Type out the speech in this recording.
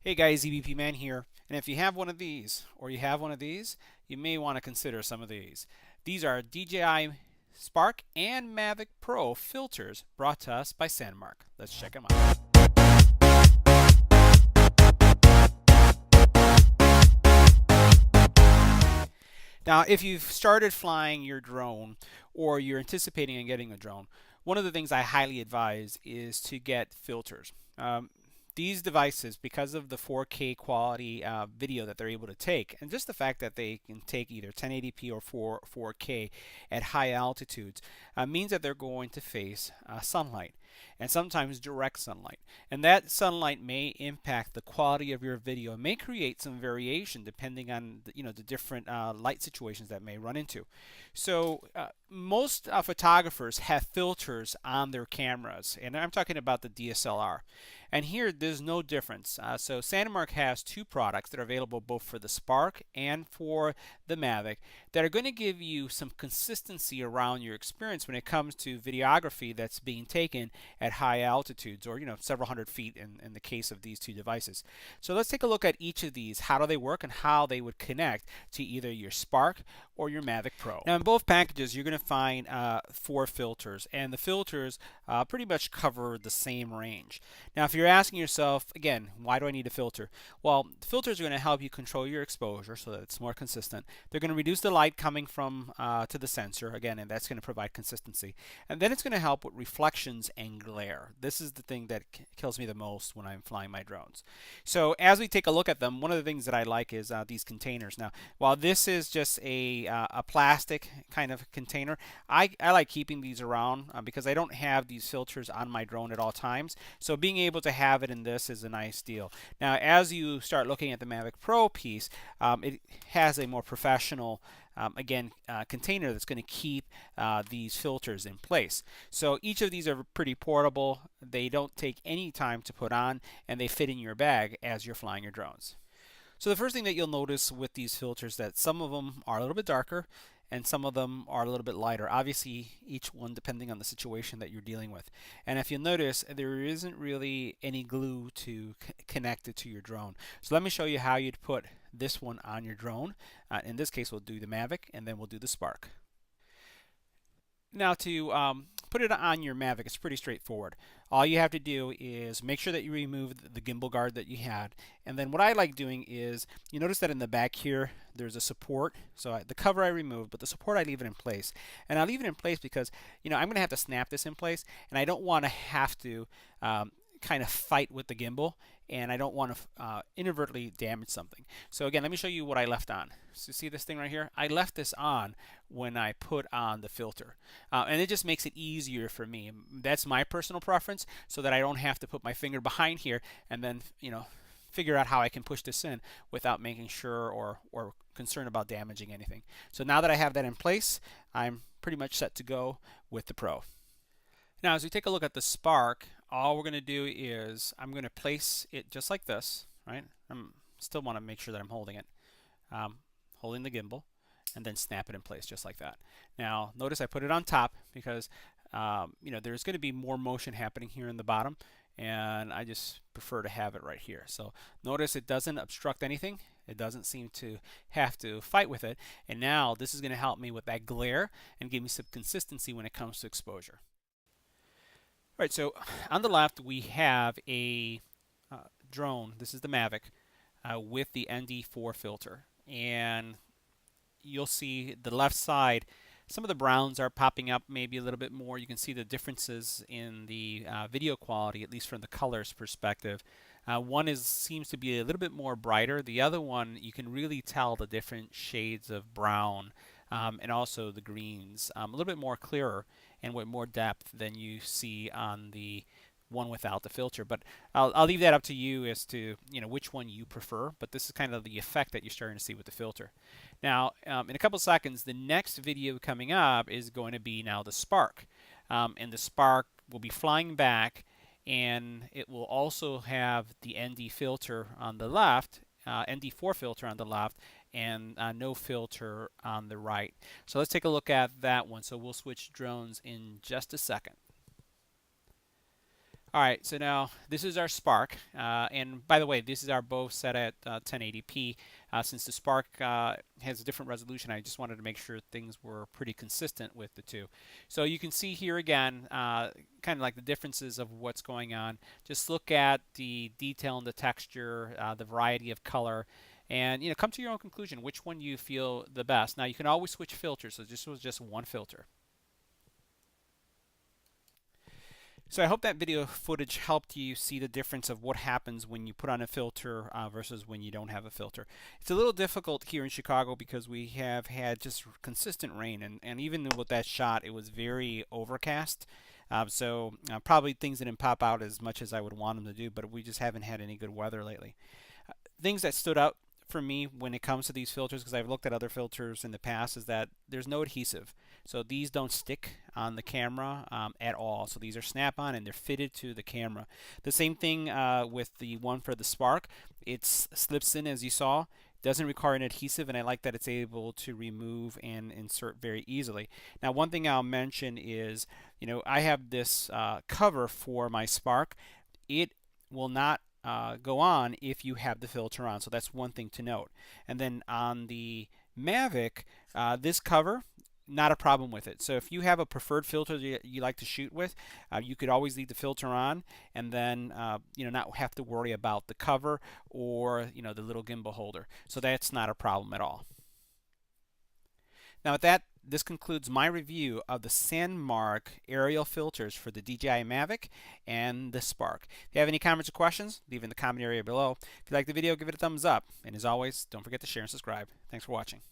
Hey guys, EBPMAN here, and if you have one of these, or you have one of these, you may want to consider some of these. These are DJI Spark and Mavic Pro filters brought to us by SANDMARC. Let's check them out. Now, if you've started flying your drone, or you're anticipating on getting a drone, one of the things I highly advise is to get filters. These devices, because of the 4K quality video that they're able to take, and just the fact that they can take either 1080p or 4K at high altitudes, means that they're going to face sunlight, and sometimes direct sunlight. And that sunlight may impact the quality of your video. It may create some variation depending on the different light situations that may run into. So most photographers have filters on their cameras, and I'm talking about the DSLR. And here, there's no difference. So SANDMARC has two products that are available both for the Spark and for the Mavic that are going to give you some consistency around your experience when it comes to videography that's being taken at high altitudes, or several hundred feet in the case of these two devices. So let's take a look at each of these. How do they work and how they would connect to either your Spark or your Mavic Pro. Now in both packages you're going to find 4 filters, and the filters pretty much cover the same range. Now if you're asking yourself, again, why do I need a filter? Well, the filters are going to help you control your exposure so that it's more consistent. They're going to reduce the light coming from to the sensor, again, and that's going to provide consistency. And then it's going to help with reflections and glare. This is the thing that kills me the most when I'm flying my drones. So as we take a look at them, one of the things that I like is these containers. Now, while this is just a plastic kind of container, I like keeping these around because I don't have these filters on my drone at all times. So being able to have it in this is a nice deal. Now, as you start looking at the Mavic Pro piece, it has a more professional container that's going to keep these filters in place. So each of these are pretty portable. They don't take any time to put on, and they fit in your bag as you're flying your drones. So the first thing that you'll notice with these filters that some of them are a little bit darker and some of them are a little bit lighter. Obviously, each one depending on the situation that you're dealing with. And if you'll notice, there isn't really any glue to connect it to your drone. So let me show you how you'd put this one on your drone. In this case, we'll do the Mavic, and then we'll do the Spark. Now to put it on your Mavic, it's pretty straightforward. All you have to do is make sure that you remove the gimbal guard that you had. And then what I like doing is, you notice that in the back here, there's a support. So the cover I removed, but the support I leave it in place. And I leave it in place because, I'm going to have to snap this in place, and I don't want to have to kind of fight with the gimbal, and I don't want to inadvertently damage something. So again, let me show you what I left on. So see this thing right here? I left this on when I put on the filter, and it just makes it easier for me. That's my personal preference, so that I don't have to put my finger behind here and then figure out how I can push this in without making sure or concerned about damaging anything. So now that I have that in place, I'm pretty much set to go with the Pro. Now as we take a look at the Spark, all we're going to do is I'm going to place it just like this, right? I still want to make sure that I'm holding it, holding the gimbal, and then snap it in place just like that. Now notice I put it on top because there's going to be more motion happening here in the bottom, and I just prefer to have it right here. So notice it doesn't obstruct anything. It doesn't seem to have to fight with it. And now this is going to help me with that glare and give me some consistency when it comes to exposure. All right, so on the left we have a drone. This is the Mavic with the ND4 filter, and you'll see the left side, some of the browns are popping up maybe a little bit more. You can see the differences in the video quality, at least from the colors perspective. One seems to be a little bit more brighter. The other one, you can really tell the different shades of brown and also the greens, a little bit more clearer and with more depth than you see on the one without the filter. But I'll leave that up to you as to which one you prefer, but this is kind of the effect that you're starting to see with the filter. Now in a couple seconds, the next video coming up is going to be now the Spark, and the Spark will be flying back, and it will also have the ND filter on the left, ND4 filter on the left, and no filter on the right. So let's take a look at that one. So we'll switch drones in just a second. All right, so now this is our Spark, and by the way, this is our both set at 1080p. Since the Spark has a different resolution, I just wanted to make sure things were pretty consistent with the two. So you can see here again, kind of like the differences of what's going on. Just look at the detail and the texture, the variety of color, and come to your own conclusion which one you feel the best. Now you can always switch filters, so this was just one filter. So I hope that video footage helped you see the difference of what happens when you put on a filter versus when you don't have a filter. It's a little difficult here in Chicago because we have had just consistent rain, and even with that shot, it was very overcast. So probably things didn't pop out as much as I would want them to do, but we just haven't had any good weather lately. Things that stood out for me when it comes to these filters, because I've looked at other filters in the past, is that there's no adhesive. So these don't stick on the camera at all. So these are snap-on and they're fitted to the camera. The same thing with the one for the Spark. It slips in, as you saw. Doesn't require an adhesive, and I like that it's able to remove and insert very easily. Now, one thing I'll mention is, I have this cover for my Spark. It will not go on if you have the filter on. So that's one thing to note. And then on the Mavic, this cover, not a problem with it. So if you have a preferred filter that you like to shoot with, you could always leave the filter on and then not have to worry about the cover or the little gimbal holder. So that's not a problem at all. Now with that, this concludes my review of the SANDMARC Aerial Filters for the DJI Mavic and the Spark. If you have any comments or questions, leave in the comment area below. If you like the video, give it a thumbs up. And as always, don't forget to share and subscribe. Thanks for watching.